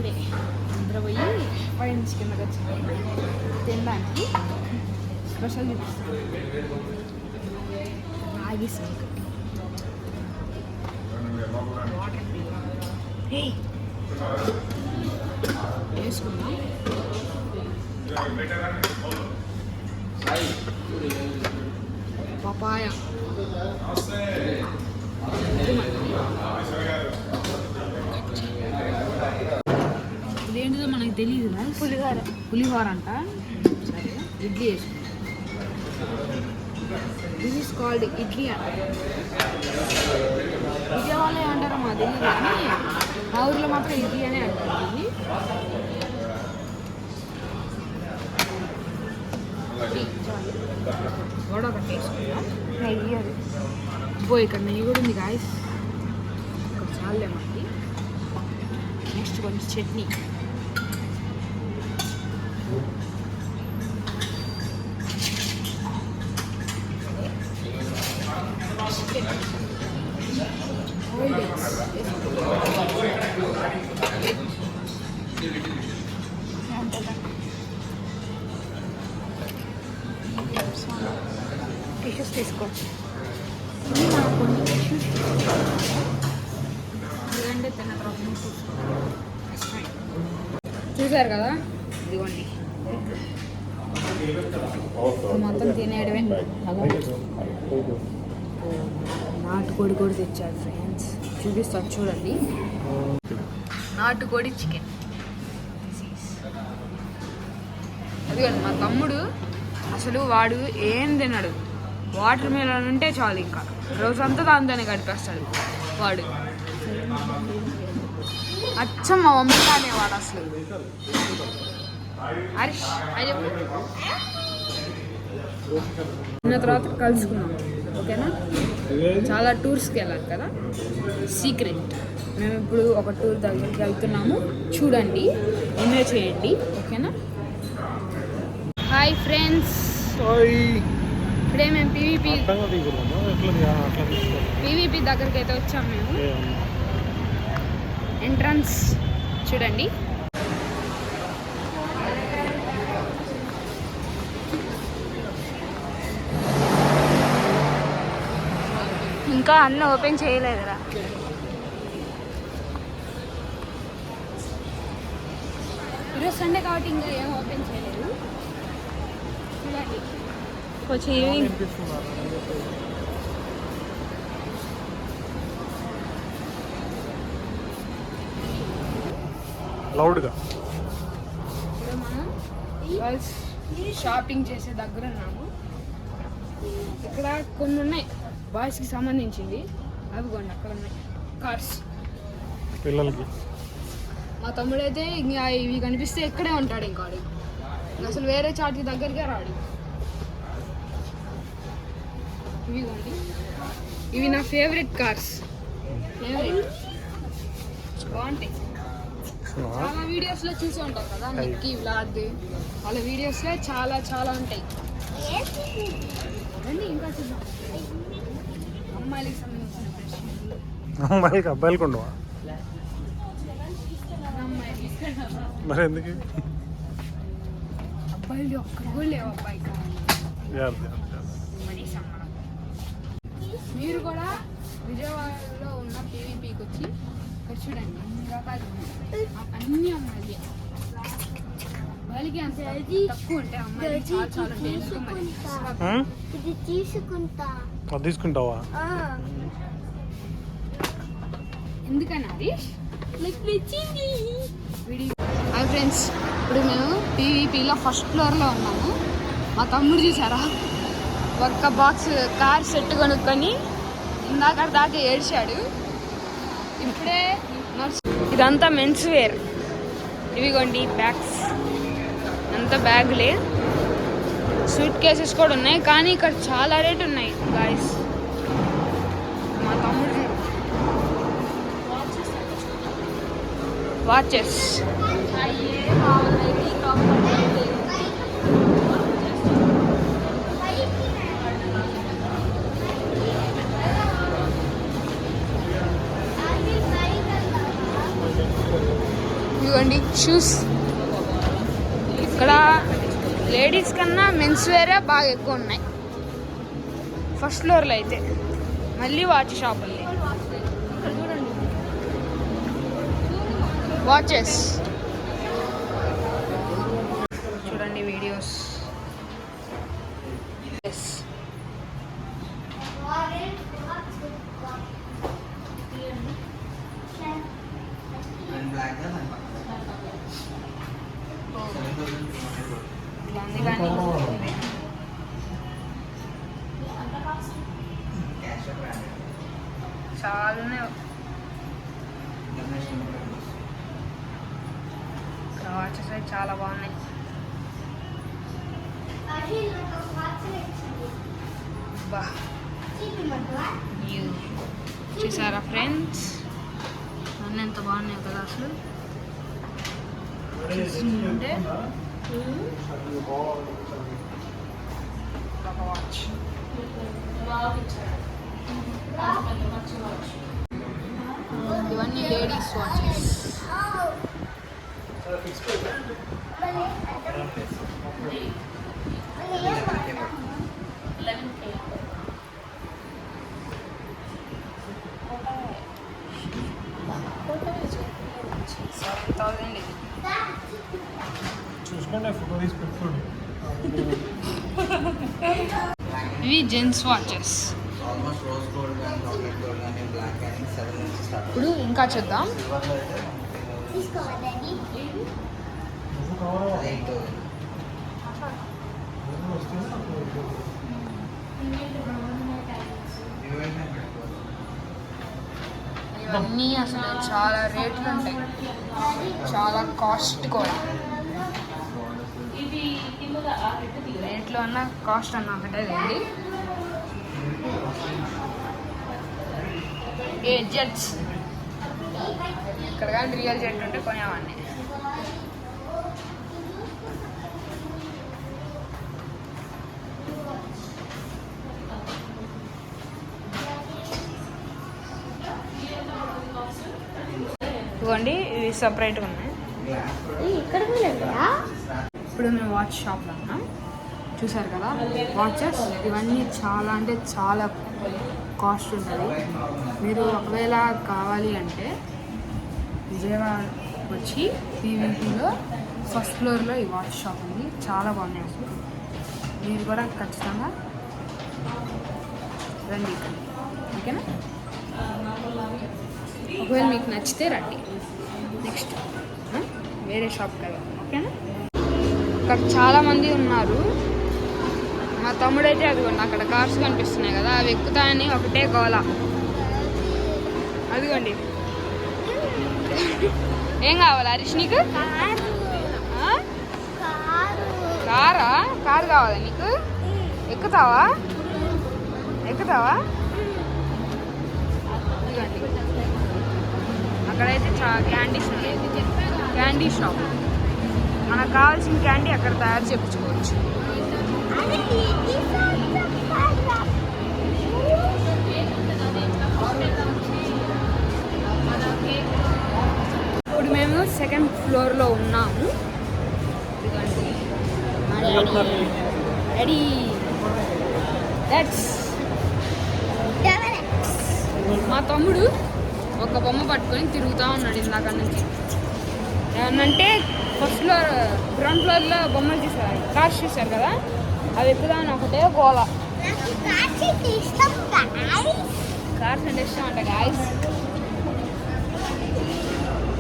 ఇప్పుడే అందరూ పోయి పై నుంచి కిందకి వచ్చింది తినడానికి స్పెషల్ చూపిస్తాను రాగి సంగ వేసుకున్నాం పపాయ ఇదేంటిదో మనకు తెలియదు పులిహోర అంట సరే ఇడ్లీ వేసుకుంటాం దిస్ ఈస్ కాల్డ్ ఇడ్లీ అంట విజయవాడలో ఏమంటారో మా తెలియదు కానీ మా ఊరిలో మాత్రం ఇడ్లీ అనే అంటారు ఇది వడ ఒకటి వేసుకుంటాం నెయ్యి అది ఇక్కడ నెయ్యి కూడా ఉంది గాయస్ ఇక్కడ చాలే మనకి నెక్స్ట్ కొంచెం చట్నీ టిష్యూస్ తీసుకోవచ్చు ఎందుకంటే తిన్న తర్వాత చూసారు కదా ఇదిగోండి మొత్తం తినేయడమే నాటుకోడి కూడా తెచ్చాడు ఫ్రెండ్స్ చూపిస్తాను చూడండి నాటుకోడి చికెన్ అదిగోండి మా తమ్ముడు అసలు వాడు ఏం తినడు వాటర్ మిలన్ ఉంటే చాలు ఇంకా రోజంతా దాంతోనే గడిపేస్తాడు వాడు అచ్చం మా మమ్మీ వాడు అసలు హరీష్ తిన్న తర్వాత కలుసుకున్నాం ఓకేనా చాలా టూర్స్కి వెళ్ళాలి కదా సీక్రెట్ మేము ఇప్పుడు ఒక టూర్ దగ్గరికి వెళ్తున్నాము చూడండి ఎంజాయ్ చేయండి ఓకేనా హాయ్ ఫ్రెండ్స్ ఇప్పుడే మేము పీవీపీ దగ్గరికి అయితే వచ్చాము మేము ఎంట్రన్స్ చూడండి ఇంకా అన్నీ ఓపెన్ చేయలేదురా ఈరోజు సండే కాబట్టి ఇంకా ఏం ఓపెన్ చేయలేదు చూడండి కొంచెం ఈవినింగ్ లౌడ్గా ఇప్పుడు మనం గర్ల్స్ షాపింగ్ చేసే దగ్గర ఉన్నాము ఇక్కడ కొన్ని ఉన్నాయి బాయ్స్కి సంబంధించింది అవి కొన్ని అక్కడ ఉన్నాయి కార్స్ పిల్లలకి మా తమ్ముడైతే ఇంకా ఇవి కనిపిస్తే ఇక్కడే ఉంటాడు ఇంకా అసలు వేరే చాటుకి దగ్గరగా రాడు ఇవిగోండి ఇవి నా ఫేవరెట్ కార్స్ బాగుంటాయి చాలా వీడియోస్లో చూసి ఉంటారు కదా నిక్కీ వ్లాగ్ వాళ్ళ వీడియోస్లో చాలా చాలా ఉంటాయి రండి ఇంకా చూద్దాం అమ్మాయిలకి సంబంధించిన అమ్మాయికి అబ్బాయిలకు ఉండవా మరి ఎందుకు అబ్బాయిలు ఒక్కరు కూడా లేవు అబ్బాయికి మీరు కూడా విజయవాడలో ఉన్న పీవీపీకి వచ్చి ఇక్కడ చూడండి అన్ని రకాలు అన్ని అమ్మాయిలు వాళ్ళకి అంత తక్కువ ఉంటాయి అమ్మాయిలు చాలా చాలా తీసుకుంటావా ఎందుకని హరీష్ హాయ్ ఫ్రెండ్స్ ఇప్పుడు మేము పీవీపీలో ఫస్ట్ ఫ్లోర్లో ఉన్నాము మా తమ్ముడు చూసారా ఒక్క బాక్స్ కార్ సెట్ కొనుక్కొని ఇందాక దాకా ఏడ్చాడు ఇప్పుడే ఇదంతా మెన్స్ వేర్ ఇవిగోండి బ్యాగ్స్ అంతా బ్యాగులే సూట్ కేసెస్ కూడా ఉన్నాయి కానీ ఇక్కడ చాలా రేట్ ఉన్నాయి గాయస్ మా తమ్ముడు వాచెస్ ఇదిగోండి షూస్. ఇక్కడ లేడీస్ కన్నా మెన్స్ వేరే బాగా ఎక్కువ ఉన్నాయి ఫస్ట్ ఫ్లోర్లో అయితే. మళ్ళీ వాచ్ షాప్ ఉంది. చూడండి వాచెస్. చూడండి వీడియోస్. చాలానే వాచెస్ అయితే చాలా బాగున్నాయి. బా చూసారా ఫ్రెండ్స్, అన్నీ ఎంత బాగున్నాయి కదా అసలు. చూస్తుంటే ఒక వాచ్. ఇవన్నీ లేడీస్ వాచెస్. చూసుకోండి, ఫోటో తీసి పెట్టుకోండి. ఇవి జెంట్స్ వాచెస్. ఇప్పుడు ఇంకా చూద్దాం. ఇవన్నీ అసలు చాలా రేట్లు ఉంటాయి, చాలా కాస్ట్ కూడా. రేట్లు అన్న కాస్ట్ అన్న ఒకటే అండి. ఏ జెట్స్ ఇక్కడ కానీ రియల్ జెట్ ఉంటే కొనేవాడిని. ఇవ్వండి, ఇవి సపరేట్గా ఉన్నాయి. ఇప్పుడు మేము వాచ్ షాప్లో ఉన్నాం. చూసారు కదా వాచెస్. ఇవన్నీ చాలా అంటే చాలా కాస్ట్ ఉంటుంది. మీరు ఒకవేళ కావాలి అంటే విజయవాడ వచ్చి పీవీపీలో ఫస్ట్ ఫ్లోర్లో ఈ వాచ్ షాప్ ఉంది. చాలా బాగున్నాయి అసలు. మీరు కూడా ఖచ్చితంగా రండి ఇక్కడ, ఓకేనా? ఒకవేళ మీకు నచ్చితే రండి. నెక్స్ట్ వేరే షాప్ కదా, ఓకేనా? ఇక్కడ చాలామంది ఉన్నారు. మా తమ్ముడైతే అదిగోండి అక్కడ కార్స్ కనిపిస్తున్నాయి కదా, అవి ఎక్కుతాయని ఒకటే గోల. అదిగోండి. ఏం కావాలి హరీష్ నీకు? కారా? కారు కావాలా నీకు? ఎక్కుతావా? ఎక్కుతావా? ఇదిగోండి అక్కడైతే క్యాండీస్ ఉన్నాయి. Candy shop. మనకు కావాల్సిన క్యాండీ అక్కడ తయారు చేయించుకోవచ్చు. ఇప్పుడు మేము సెకండ్ ఫ్లోర్లో ఉన్నాము. రెడీ. మా తమ్ముడు ఒక బొమ్మ పట్టుకొని తిరుగుతూ ఉన్నాడు ఇందాక నుంచి. ఏమన్నంటే ఫస్ట్ ఫ్లోర్ గ్రౌండ్ ఫ్లోర్లో బొమ్మలు చూసారు, కార్స్ చూసారు కదా, అవి ఎక్కుదామని ఒకటే గోల. కార్స్ అంటే ఇష్టం అంట గాయస్.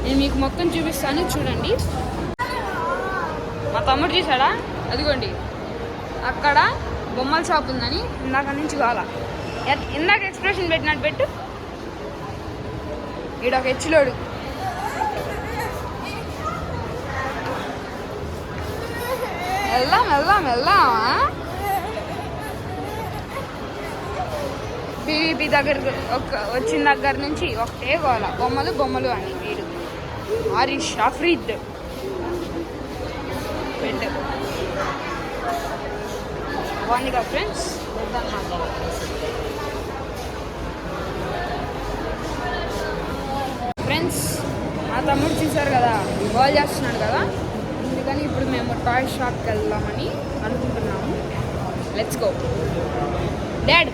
నేను మీకు మొత్తం చూపిస్తాను, చూడండి. మా తమ్ముడు చూసాడా? అదిగోండి అక్కడ బొమ్మల షాప్ ఉందని ఇందాక నుంచి గోల. ఇందాక ఎక్స్ప్రెషన్ పెట్టినట్టు పెట్టు. ఈడొక హెచ్చులోడు. వెళ్దాం వెళ్దాం వెళ్దామా? పీవీపీ దగ్గరకు వచ్చిన దగ్గర నుంచి ఒకటే గోల, బొమ్మలు బొమ్మలు అని. వీడు హరీష్ అఫ్రీద్ పెట్టు బాగుందిగా ఫ్రెండ్స్. ఫ్రెండ్స్ మా తమ్ముడు చూసారు కదా గోల్ చేస్తున్నాడు కదా, అందుకని ఇప్పుడు మేము టాయ్ షాప్కి వెళ్దామని అనుకుంటున్నాము. Let's go dad.